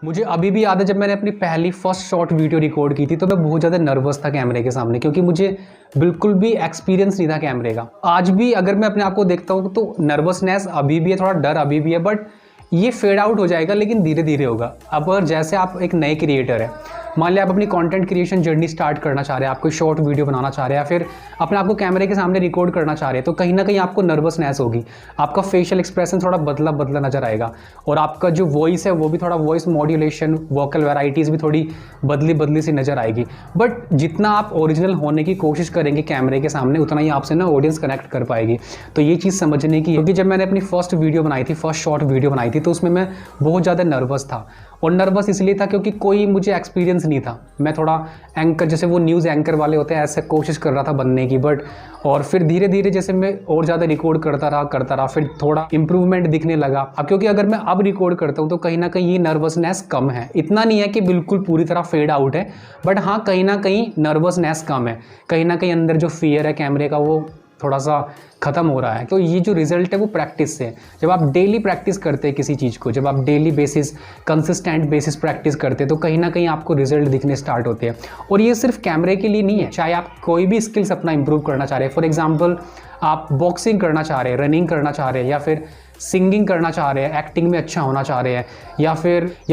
मुझे अभी भी याद है जब मैंने अपनी पहली फर्स्ट शॉर्ट वीडियो रिकॉर्ड की थी तो मैं बहुत ज़्यादा नर्वस था कैमरे के सामने, क्योंकि मुझे बिल्कुल भी एक्सपीरियंस नहीं था कैमरे का। आज भी अगर मैं अपने आप को देखता हूँ तो नर्वसनेस अभी भी है, थोड़ा डर अभी भी है, बट ये फेड आउट हो जाएगा, लेकिन धीरे धीरे होगा। अब अगर जैसे आप एक नए क्रिएटर है, मान लिया आप अपनी कंटेंट क्रिएशन जर्नी स्टार्ट करना चाह रहे हैं, आप कोई शॉर्ट वीडियो बनाना चाह रहे हैं या फिर अपने आप को कैमरे के सामने रिकॉर्ड करना चाह रहे हैं, तो कहीं ना कहीं आपको नर्वसनेस होगी, आपका फेशियल एक्सप्रेशन थोड़ा बदला बदला नजर आएगा और आपका जो वॉइस है वो भी थोड़ा वॉइस मॉड्यूलेशन, वोकल वैराइटीज़ भी थोड़ी बदली बदली सी नजर आएगी। बट जितना आप ओरिजिनल होने की कोशिश करेंगे कैमरे के सामने, उतना ही आपसे ना ऑडियंस कनेक्ट कर पाएगी। तो ये चीज़ समझने की, क्योंकि जब मैंने अपनी फर्स्ट वीडियो बनाई थी, फर्स्ट शॉर्ट वीडियो बनाई थी, तो उसमें मैं बहुत ज़्यादा नर्वस था। और नर्वस इसलिए था क्योंकि कोई मुझे एक्सपीरियंस नहीं था। मैं थोड़ा एंकर, जैसे वो न्यूज़ एंकर वाले होते हैं, ऐसे कोशिश कर रहा था बनने की, बट और फिर धीरे धीरे जैसे मैं और ज़्यादा रिकॉर्ड करता रहा, फिर थोड़ा इंप्रूवमेंट दिखने लगा। अब क्योंकि अगर मैं अब रिकॉर्ड करता हूँ तो कहीं ना कहीं ये नर्वसनेस कम है। इतना नहीं है कि बिल्कुल पूरी तरह फेड आउट है, बट हाँ कहीं ना कहीं नर्वसनेस कम है। कहीं ना कहीं अंदर जो फियर है कैमरे का वो थोड़ा सा ख़त्म हो रहा है। तो ये जो रिजल्ट है वो प्रैक्टिस से है। जब आप डेली प्रैक्टिस करते हैं किसी चीज़ को, जब आप daily basis, consistent basis practice करते हैं, तो कहीं ना कहीं आपको रिजल्ट दिखने स्टार्ट होते हैं। और ये सिर्फ कैमरे के लिए नहीं है, चाहे आप कोई भी स्किल्स अपना इंप्रूव करना चाह रहे हैं, फॉर एग्जाम्पल आप बॉक्सिंग करना चाह रहे हैं, रनिंग करना चाह रहे हैं, या फिर सिंगिंग करना चाह रहे हैं, एक्टिंग में अच्छा होना चाह रहे हैं, या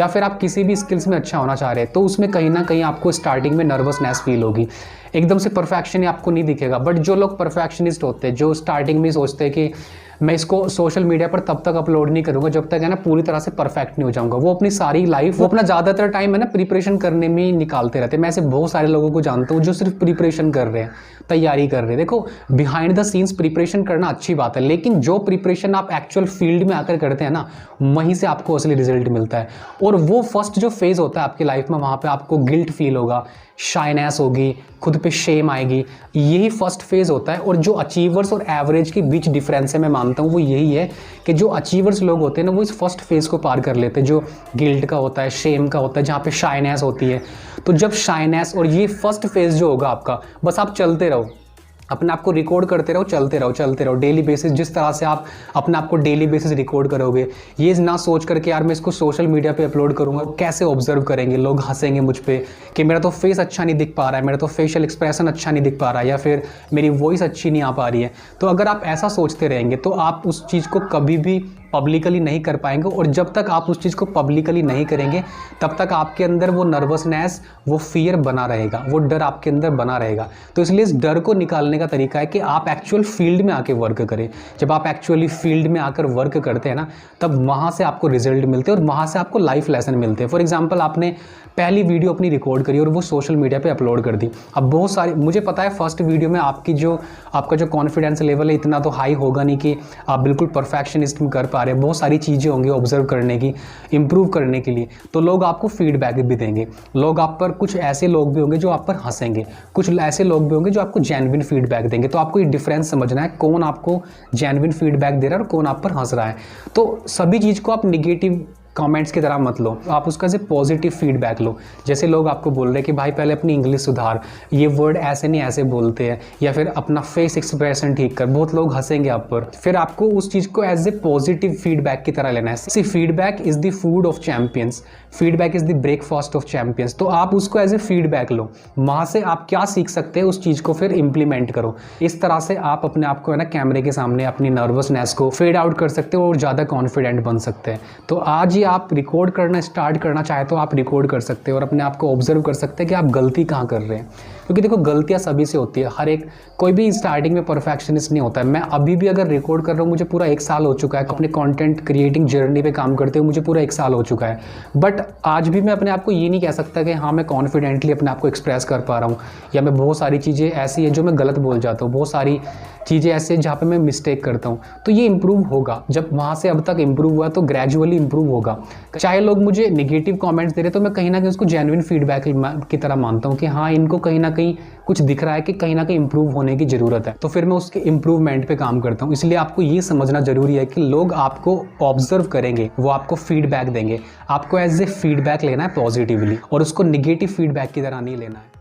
फिर आप किसी भी स्किल्स में अच्छा होना चाह रहे हैं, तो उसमें कहीं ना कहीं आपको स्टार्टिंग में नर्वसनेस फील होगी। एकदम से परफेक्शन ही आपको नहीं दिखेगा। बट जो लोग परफेक्शनिस्ट होते हैं, जो स्टार्टिंग में सोचते हैं कि मैं इसको सोशल मीडिया पर तब तक अपलोड नहीं करूंगा जब तक है ना पूरी तरह से परफेक्ट नहीं हो जाऊंगा, वो अपनी सारी लाइफ, वो अपना ज़्यादातर टाइम है ना प्रिपरेशन करने में ही निकालते रहते हैं। मैं ऐसे बहुत सारे लोगों को जानता हूँ जो सिर्फ प्रिपरेशन कर रहे हैं, तैयारी कर रहे हैं। देखो, बिहाइंड द सीन्स प्रिपरेशन करना अच्छी बात है, लेकिन जो प्रिपरेशन आप एक्चुअल फील्ड में आकर करते हैं ना, वहीं से आपको असली रिजल्ट मिलता है। और वो फर्स्ट जो फेज़ होता है आपकी लाइफ में, वहाँ पर आपको गिल्ट फील होगा, शाइनेस होगी, खुद पे शेम आएगी, यही फर्स्ट फेज़ होता है। और जो अचीवर्स और एवरेज के बीच डिफरेंस है, मैं मानता हूँ वो यही है कि जो अचीवर्स लोग होते हैं ना, वो इस फर्स्ट फेज़ को पार कर लेते हैं, जो गिल्ट का होता है, शेम का होता है, जहाँ पे शाइनेस होती है। तो जब शाइनेस और ये फर्स्ट फेज़ जो होगा आपका, बस आप चलते रहो, अपने आप को रिकॉर्ड करते रहो, चलते रहो डेली बेसिस। जिस तरह से आप अपने आप को डेली बेसिस रिकॉर्ड करोगे, ये ना सोच करके यार मैं इसको सोशल मीडिया पे अपलोड करूँगा, कैसे ऑब्जर्व करेंगे लोग, हंसेंगे मुझ पे कि मेरा तो फेस अच्छा नहीं दिख पा रहा है, मेरा तो फेशियल एक्सप्रेशन अच्छा नहीं दिख पा रहा है, या फिर मेरी वॉइस अच्छी नहीं आ पा रही है। तो अगर आप ऐसा सोचते रहेंगे तो आप उस चीज़ को कभी भी पब्लिकली नहीं कर पाएंगे। और जब तक आप उस चीज़ को पब्लिकली नहीं करेंगे, तब तक आपके अंदर वो नर्वसनेस, वो फियर बना रहेगा, वो डर आपके अंदर बना रहेगा। तो इसलिए इस डर को निकालने का तरीका है कि आप एक्चुअल फील्ड में आके वर्क करें। जब आप एक्चुअली फील्ड में आकर वर्क करते हैं ना, तब वहाँ से आपको रिजल्ट मिलते हैं और वहाँ से आपको लाइफ लेसन मिलते हैं। फॉर एग्जाम्पल, आपने पहली वीडियो अपनी रिकॉर्ड करी और वो सोशल मीडिया पे अपलोड कर दी। अब बहुत सारी, मुझे पता है फर्स्ट वीडियो में आपका जो कॉन्फिडेंस लेवल है इतना तो हाई होगा नहीं कि आप बिल्कुल परफेक्शनिस्ट में कर पा रहे हैं। बहुत सारी चीज़ें होंगी ऑब्जर्व करने की, इंप्रूव करने के लिए। तो लोग आपको फीडबैक भी देंगे, लोग आप पर, कुछ ऐसे लोग भी होंगे जो आप पर हंसेंगे, कुछ ऐसे लोग भी होंगे जो आपको जेन्युइन फीडबैक देंगे। तो आपको ये डिफरेंस समझना है, कौन आपको जेन्युइन फीडबैक दे रहा है और कौन आप पर हंस रहा है। तो सभी चीज़ को आप निगेटिव कमेंट्स की तरह मत लो, आप उसका से पॉजिटिव फीडबैक लो। जैसे लोग आपको बोल रहे हैं कि भाई पहले अपनी इंग्लिश सुधार, ये वर्ड ऐसे नहीं ऐसे बोलते हैं, या फिर अपना फेस एक्सप्रेशन ठीक कर, बहुत लोग हंसेंगे आप पर। फिर आपको उस चीज़ को एज ए पॉजिटिव फीडबैक की तरह लेना है। See, feedback is the food of champions, feedback is the breakfast of champions. तो आप उसको एज ए फीडबैक लो, वहाँ से आप क्या सीख सकते हैं उस चीज़ को फिर इम्प्लीमेंट करो। इस तरह से आप अपने आप को है ना कैमरे के सामने अपनी नर्वसनेस को फेड आउट कर सकते हो और ज़्यादा कॉन्फिडेंट बन सकते हैं। तो आज ही आप रिकॉर्ड करना स्टार्ट करना चाहे तो आप रिकॉर्ड कर सकते हैं और अपने आप को ऑब्जर्व कर सकते हैं कि आप गलती कहाँ कर रहे हैं। क्योंकि देखो, गलतियाँ सभी से होती है, हर एक, कोई भी स्टार्टिंग में परफेक्शनिस्ट नहीं होता है। मैं अभी भी अगर रिकॉर्ड कर रहा हूँ, मुझे पूरा 1 साल हो चुका है अपने कंटेंट क्रिएटिंग जर्नी पे काम करते हुए, मुझे पूरा 1 साल हो चुका है। बट आज भी मैं अपने आप को ये नहीं कह सकता कि हाँ मैं कॉन्फिडेंटली अपने आप को एक्सप्रेस कर पा रहा हूँ, या मैं बहुत सारी चीज़ें ऐसी है जो मैं गलत बोल जाता हूँ, बहुत सारी चीज़ें ऐसे हैं जहाँ पे मैं मिस्टेक करता हूँ। तो ये इंप्रूव होगा, जब वहाँ से अब तक इंप्रूव हुआ तो ग्रेजुअली इंप्रूव होगा। चाहे लोग मुझे नेगेटिव कमेंट्स दे रहे तो मैं कहीं ना कहीं उसको जेन्युइन फीडबैक की तरह मानता हूँ कि हाँ इनको कहीं ना कहीं कुछ दिख रहा है कि कहीं ना कहीं इंप्रूव होने की ज़रूरत है, तो फिर मैं उसके इंप्रूवमेंट पे काम करता हूँ। इसलिए आपको ये समझना जरूरी है कि लोग आपको ऑब्जर्व करेंगे, वो आपको फीडबैक देंगे, आपको एज ए फीडबैक लेना है पॉजिटिवली, और उसको निगेटिव फीडबैक की तरह नहीं लेना है।